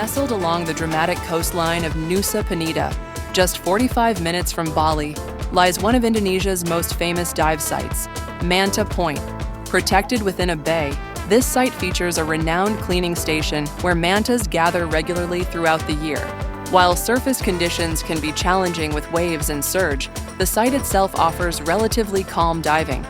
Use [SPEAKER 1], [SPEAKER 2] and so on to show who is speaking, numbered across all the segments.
[SPEAKER 1] Nestled along the dramatic coastline of Nusa Penida, just 45 minutes from Bali, lies one of Indonesia's most famous dive sites, Manta Point. Protected within a bay, this site features a renowned cleaning station where mantas gather regularly throughout the year. While surface conditions can be challenging with waves and surge, the site itself offers relatively calm diving.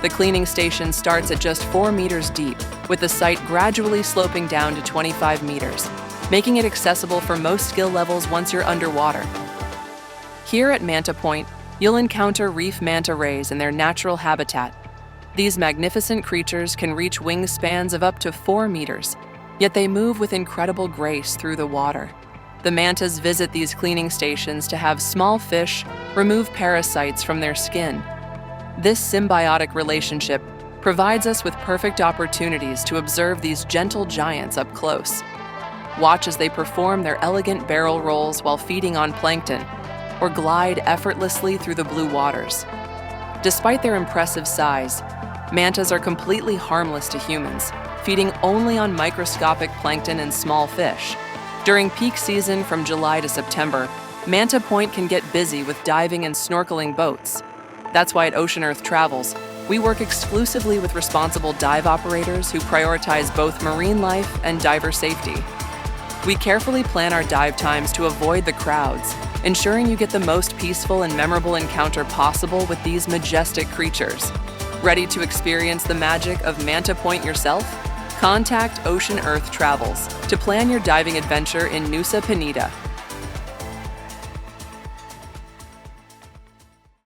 [SPEAKER 1] The cleaning station starts at just 4 meters deep, with the site gradually sloping down to 25 meters, making it accessible for most skill levels once you're underwater. Here at Manta Point, you'll encounter reef manta rays in their natural habitat. These magnificent creatures can reach wingspans of up to 4 meters, yet they move with incredible grace through the water. The mantas visit these cleaning stations to have small fish remove parasites from their skin. This symbiotic relationship provides us with perfect opportunities to observe these gentle giants up close. Watch as they perform their elegant barrel rolls while feeding on plankton, or glide effortlessly through the blue waters. Despite their impressive size, mantas are completely harmless to humans, feeding only on microscopic plankton and small fish. During peak season from July to September, Manta Point can get busy with diving and snorkeling boats. That's why at Ocean Earth Travels, we work exclusively with responsible dive operators who prioritize both marine life and diver safety. We carefully plan our dive times to avoid the crowds, ensuring you get the most peaceful and memorable encounter possible with these majestic creatures. Ready to experience the magic of Manta Point yourself? Contact Ocean Earth Travels to plan your diving adventure in Nusa Penida.